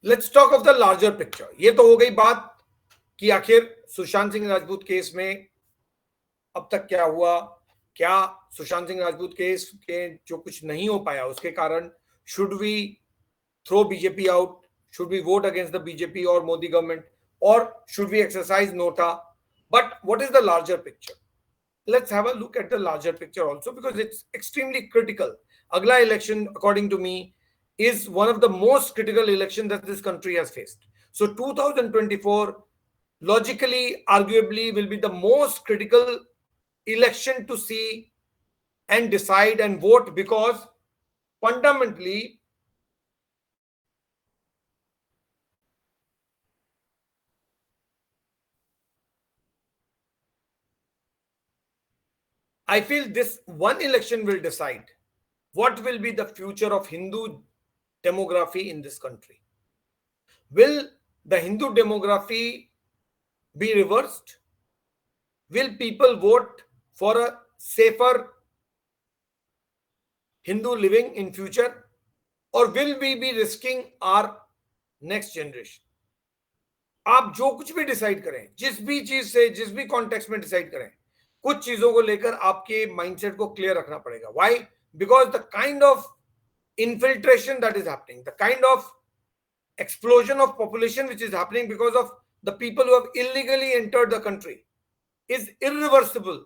Let's talk of the larger picture. ये तो हो गई बात कि आखिर सुशांत सिंह राजपूत केस में अब तक क्या हुआ, क्या सुशांत सिंह राजपूत केस के जो कुछ नहीं हो पाया उसके कारण should we throw BJP out, should we vote against the BJP or Modi government, or should we exercise nota? But what is the larger picture? Let's have a look at the larger picture also, because it's extremely critical. Agla election, according to me, is one of the most critical elections that this country has faced. So 2024 logically, arguably, will be the most critical election to see and decide and vote, because fundamentally I feel this one election will decide what will be the future of Hindu demography in this country. Will the Hindu demography be reversed? Will people vote for a safer Hindu living in future? Or will we be risking our next generation? आप जो कुछ भी decide करें, जिस भी चीज से, जिस भी कॉन्टेक्स्ट में डिसाइड करें, कुछ चीजों को लेकर आपके माइंडसेट को क्लियर रखना पड़ेगा. Why? Because the kind of infiltration that is happening, the kind of explosion of population which is happening because of the people who have illegally entered the country is irreversible.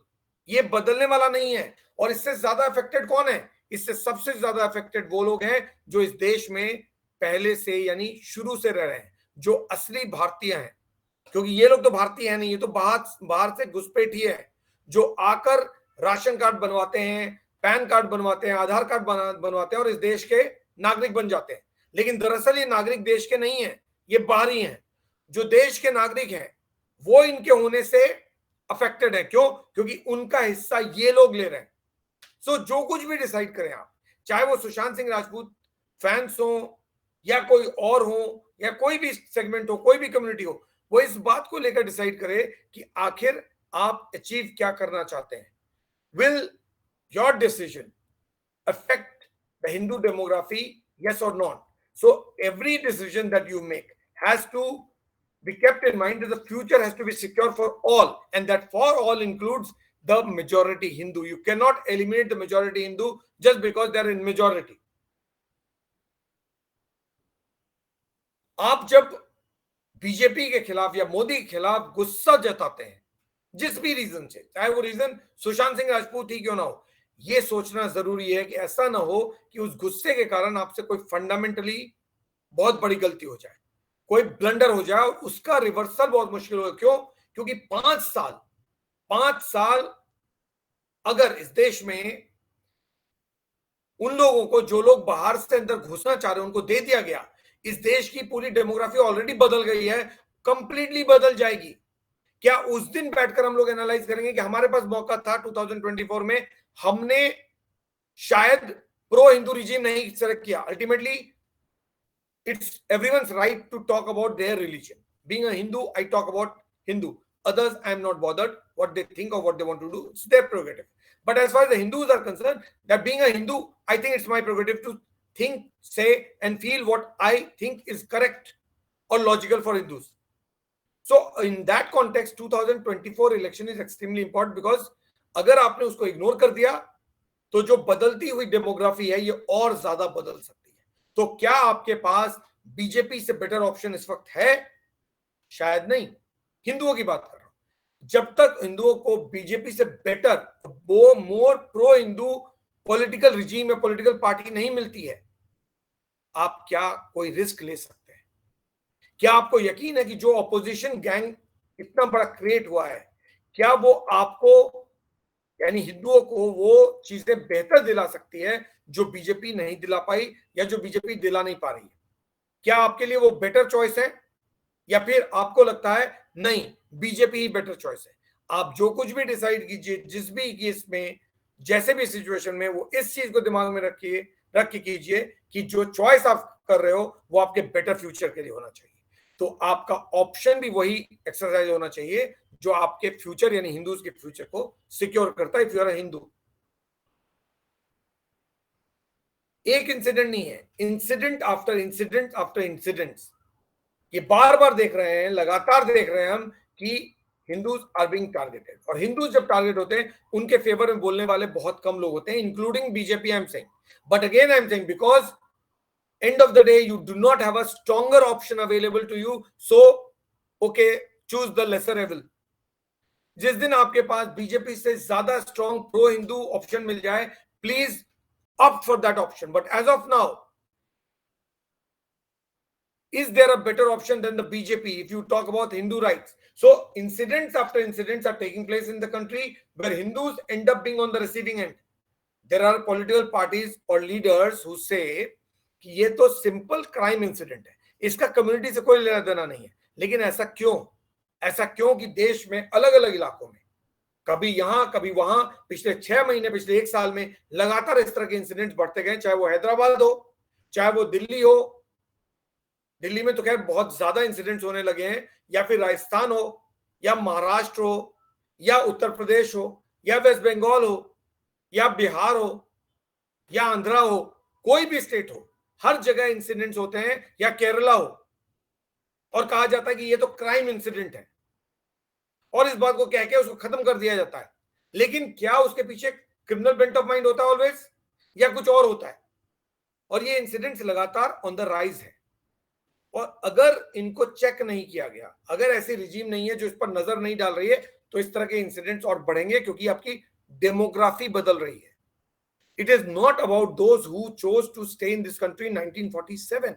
ये बदलने वाला नहीं है. और इससे ज्यादा अफेक्टेड कौन है? इससे सबसे ज्यादा अफेक्टेड वो लोग हैं जो इस देश में पहले से, यानी शुरू से रह रहे हैं, जो असली भारतीय हैं. क्योंकि ये लोग तो भारतीय हैं नहीं, ये तो बाहर से घुसपैठ ही है, जो आकर राशन कार्ड बनवाते हैं, पैन कार्ड बनवाते हैं, आधार कार्ड बनवाते हैं और इस देश के नागरिक बन जाते हैं. लेकिन दरअसल ये नागरिक देश के नहीं है, ये बाहरी हैं. जो देश के नागरिक हैं वो इनके होने से अफेक्टेड है. क्यों? क्योंकि उनका हिस्सा ये लोग ले रहे हैं. सो जो कुछ भी डिसाइड करें आप, चाहे वो सुशांत सिंह राजपूत फैंस हो या कोई और हो या कोई भी सेगमेंट हो, कोई भी कम्युनिटी हो, वो इस बात को लेकर डिसाइड करे कि आखिर आप अचीव क्या करना चाहते हैं. Will your decision affect the Hindu demography, yes or not? So every decision that you make has to be kept in mind that the future has to be secure for all, and that for all includes the majority Hindu. You cannot eliminate the majority Hindu just because they are in majority. आप जब BJP के खिलाफ या मोदी के खिलाफ गुस्सा जताते हैं, जिस भी रीजन से, चाहे वो रीजन सुशांत सिंह राजपूत ही क्यों ना हो, ये सोचना जरूरी है कि ऐसा ना हो कि उस गुस्से के कारण आपसे कोई फंडामेंटली बहुत बड़ी गलती हो जाए, कोई ब्लंडर हो जाए और उसका रिवर्सल बहुत मुश्किल होगा. क्यों? क्योंकि 5 साल अगर इस देश में उन लोगों को, जो लोग बाहर से अंदर घुसना चाह रहे हैं, उनको दे दिया गया, इस देश की पूरी डेमोग्राफी ऑलरेडी बदल गई है, कंप्लीटली बदल जाएगी. क्या उस दिन बैठकर हम लोग एनालाइज करेंगे कि हमारे पास मौका था 2024 में, हमने शायद प्रो हिंदू रिजीम नहीं सेलेक्ट किया. Ultimately it's everyone's right to talk about their religion. Being a Hindu, I talk about Hindu. Others, I am not bothered what they think or what they want to do. It's their prerogative. But as far as the Hindus are concerned, that being a Hindu, I think it's my prerogative to think, say, and feel what I think is correct or logical for Hindus. So in that context, 2024 election is extremely important, because अगर आपने उसको ignore कर दिया तो जो बदलती हुई demography है ये और ज्यादा बदल सकती है. तो क्या आपके पास बीजेपी से बेटर ऑप्शन इस वक्त है? शायद नहीं. हिंदुओं की बात कर रहा हूं. जब तक हिंदुओं को बीजेपी से बेटर, वो मोर प्रो हिंदू पॉलिटिकल रिजीम या पॉलिटिकल पार्टी नहीं मिलती है, आप क्या कोई रिस्क ले सकते हैं? क्या आपको यकीन है कि जो ऑपोजिशन गैंग इतना बड़ा क्रिएट हुआ है, क्या वो आपको, यानी हिंदुओं को, वो चीजें बेहतर दिला सकती है जो बीजेपी नहीं दिला पाई या जो बीजेपी दिला नहीं पा रही है? क्या आपके लिए वो बेटर चॉइस है, या फिर आपको लगता है नहीं, बीजेपी ही बेटर चॉइस है? आप जो कुछ भी डिसाइड कीजिए, जिस भी केस में, जैसे भी सिचुएशन में, वो इस चीज को दिमाग में रख के कीजिए कि जो चॉइस आप कर रहे हो वो आपके बेटर फ्यूचर के लिए होना चाहिए. तो आपका ऑप्शन भी वही एक्सरसाइज होना चाहिए जो आपके फ्यूचर, यानी हिंदूज के फ्यूचर को सिक्योर करता है. If you are a Hindu. एक इंसिडेंट नहीं है, incident after incident after incidents ये बार बार देख रहे हैं, लगातार देख रहे हैं हम कि हिंदूज आर बीइंग टारगेटेड, और हिंदूज जब टारगेट होते हैं उनके फेवर में बोलने वाले बहुत कम लोग होते हैं, including BJP. I am saying, but again I am saying, because end of the day you do not have a stronger option available to you, so okay, choose the lesser evil. जिस दिन आपके पास BJP से ज्यादा strong pro Hindu option मिल जाए, please opt for that option. But as of now, is there a better option than the BJP if you talk about Hindu rights? So incidents after incidents are taking place in the country where Hindus end up being on the receiving end. There are political parties or leaders who say कि ये तो simple crime incident है, इसका community से कोई लेना देना नहीं है। लेकिन ऐसा क्यों? ऐसा क्यों कि देश में अलग अलग इलाकों में कभी यहां कभी वहां पिछले 6 महीने, पिछले 1 साल में लगातार इस तरह के इंसिडेंट्स बढ़ते गए, चाहे वो हैदराबाद हो, चाहे वो दिल्ली हो। दिल्ली में तो खैर बहुत ज्यादा इंसिडेंट्स होने लगे हैं, या फिर राजस्थान हो, या महाराष्ट्र हो, या उत्तर प्रदेश हो, या वेस्ट बंगाल हो, या बिहार हो, या आंध्रा हो, कोई भी स्टेट हो, हर जगह इंसिडेंट्स होते हैं, या केरला हो, और कहा जाता है कि ये तो क्राइम इंसिडेंट है, और इस बात को कह के उसको खत्म कर दिया जाता है। लेकिन क्या उसके पीछे क्रिमिनल बेंट ऑफ माइंड होता है ऑलवेज, या कुछ और होता है? और ये इंसिडेंट्स लगातार ऑन द राइज है, और अगर इनको चेक नहीं किया गया, अगर ऐसी रिजीम नहीं है जो इस पर नजर नहीं डाल रही है, तो इस तरह के इंसिडेंट्स और बढ़ेंगे, क्योंकि आपकी डेमोग्राफी बदल रही है। It is not about those who chose to stay in this country in 1947.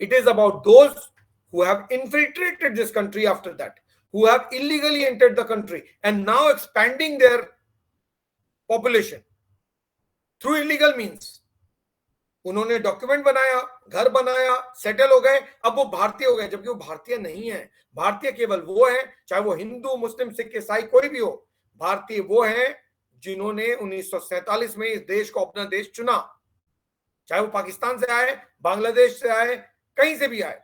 It is about those who have infiltrated this country after that, who have illegally entered the country and now expanding their population through illegal means. उन्होंने document बनाया, घर बनाया, settle हो गए, अब वो भारतीय हो गए, जबकि वो भारतीय नहीं है। भारतीय केवल वो है, चाहे वो हिंदू, मुस्लिम, सिख, ईसाई कोई भी हो, भारतीय वो है जिन्होंने 1947 में इस देश को अपना देश चुना। चाहे वो पाकिस्तान से आए, बांग्लादेश से आए, कहीं से भी आए,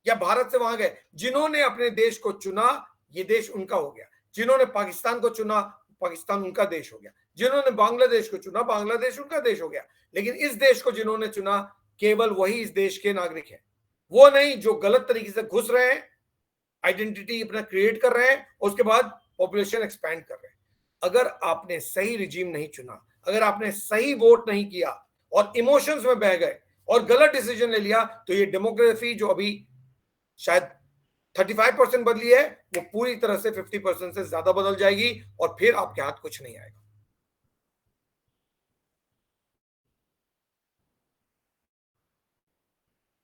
या भारत से वहां गए, जिन्होंने अपने देश को चुना, ये देश उनका हो गया। जिन्होंने पाकिस्तान को चुना, पाकिस्तान उनका देश हो गया। जिन्होंने बांग्लादेश को चुना, बांग्लादेश उनका देश हो गया। लेकिन इस देश को जिन्होंने चुना, केवल वही इस देश के नागरिक हैं, वो नहीं जो गलत तरीके से घुस रहे हैं, आइडेंटिटी अपना क्रिएट कर रहे हैं, उसके बाद पॉपुलेशन एक्सपैंड कर रहे हैं। अगर आपने सही रिजीम नहीं चुना, अगर आपने सही वोट नहीं किया और इमोशंस में बह गए और गलत डिसीजन ले लिया, तो ये डेमोग्राफी जो अभी शायद 35% बदली है, वो पूरी तरह से 50% से ज्यादा बदल जाएगी, और फिर आपके हाथ कुछ नहीं आएगा।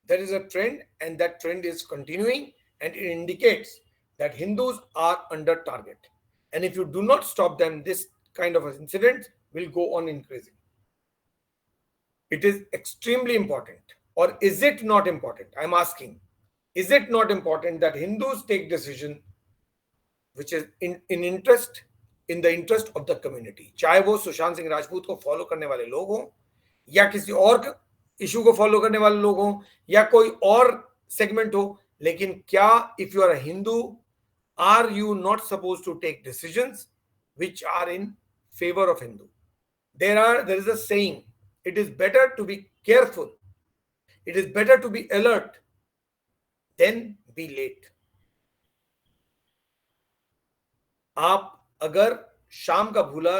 There is a trend, and that trend is continuing, and it indicates that Hindus are under target. And if you do not stop them, this kind of incident will go on increasing. It is extremely important. Or is it not important? I'm asking, is it not important that Hindus take decision which is in the interest of the community? चाहे वो सुशांत सिंह राजपूत को follow करने वाले लोग हों, या किसी और इशू को फॉलो करने वाले लोग हों, या कोई और सेगमेंट हो, लेकिन क्या if you are a Hindu, are you not supposed to take decisions which are in favor of Hindu? There is a saying, it is better to be careful, it is better to be alert than be late. आप अगर शाम का भूला,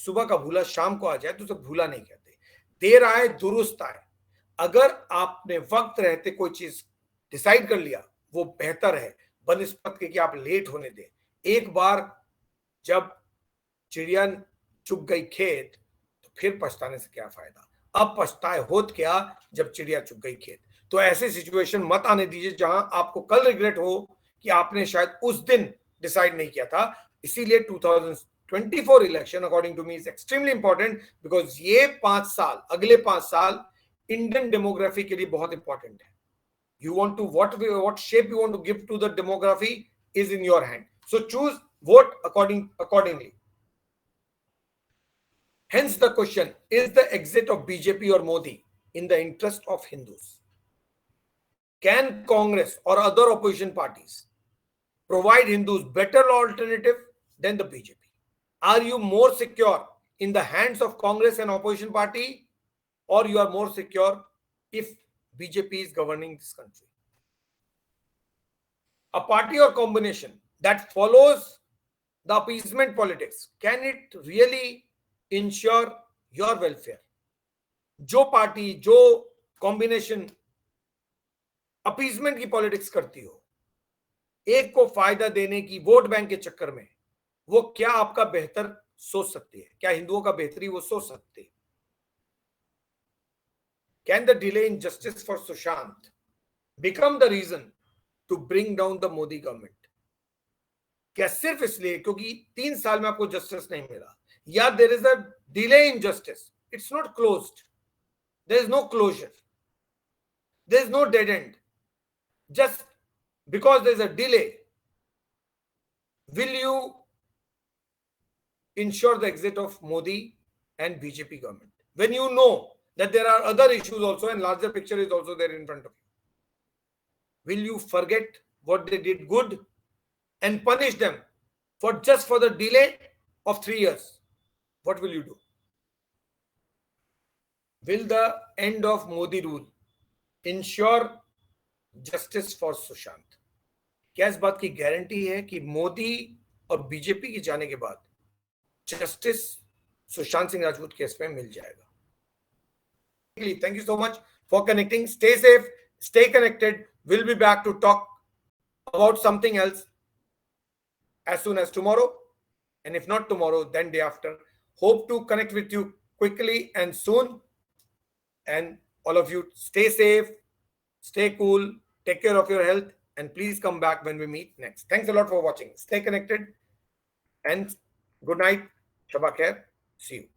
सुबह का भूला शाम को आ जाए, तो उसे भूला नहीं कहते। देर आए दुरुस्त आए। अगर आपने वक्त रहते कोई चीज डिसाइड कर लिया, वो बेहतर है बनिस्बत के कि आप लेट होने दें। एक बार जब चिड़िया चुग गई खेत, तो फिर पछताने से क्या फायदा। अब पछताए होत क्या जब चिड़िया चुग गई खेत। तो ऐसी सिचुएशन मत आने दीजिए जहां आपको कल रिग्रेट हो कि आपने शायद उस दिन डिसाइड नहीं किया था। इसीलिए 2024 election according to me is extremely important, because ये 5 साल, अगले 5 साल इंडियन डेमोग्राफी के लिए बहुत इंपॉर्टेंट है। You want to what shape you want to give to the demography is in your hand. So choose, vote accordingly. Hence the question, is the exit of BJP or Modi in the interest of Hindus? Can Congress or other opposition parties provide Hindus better alternative than the BJP? Are you more secure in the hands of Congress and opposition party, or you are more secure if BJP is governing this country? a party or combination that follows the appeasement politics, can it really ensure your welfare? जो party, जो combination appeasement की politics करती हो, एक को फायदा देने की वोट बैंक के चक्कर में, वो क्या आपका बेहतर सोच सकती है? क्या हिंदुओं का बेहतरी वो सोच सकती है? Can the delay in justice for Sushant become the reason to bring down the Modi government? क्या सिर्फ इसलिए क्योंकि 3 साल में आपको जस्टिस नहीं मिला, या there is a delay in justice, it's not closed, there is no closure, there is no dead end, just because there's a delay, will you ensure the exit of Modi and BJP government when you know that there are other issues also and larger picture is also there in front of you? Will you forget what they did good and punish them for just for the delay of 3 years? What will you do? Will the end of Modi rule ensure justice for Sushant? क्या इस बात की guarantee है कि मोदी और BJP के जाने के बाद जस्टिस सुशांत सिंह राजपूत केस में मिल जाएगा? Thank you so much for connecting. Stay safe, stay connected. We'll be back to talk about something else as soon as tomorrow, and if not tomorrow, then day after. Hope to connect with you quickly and soon. And all of you, stay safe, stay cool, take care of your health, and please come back when we meet next. Thanks a lot for watching. Stay connected and good night. Shabba khair. See you.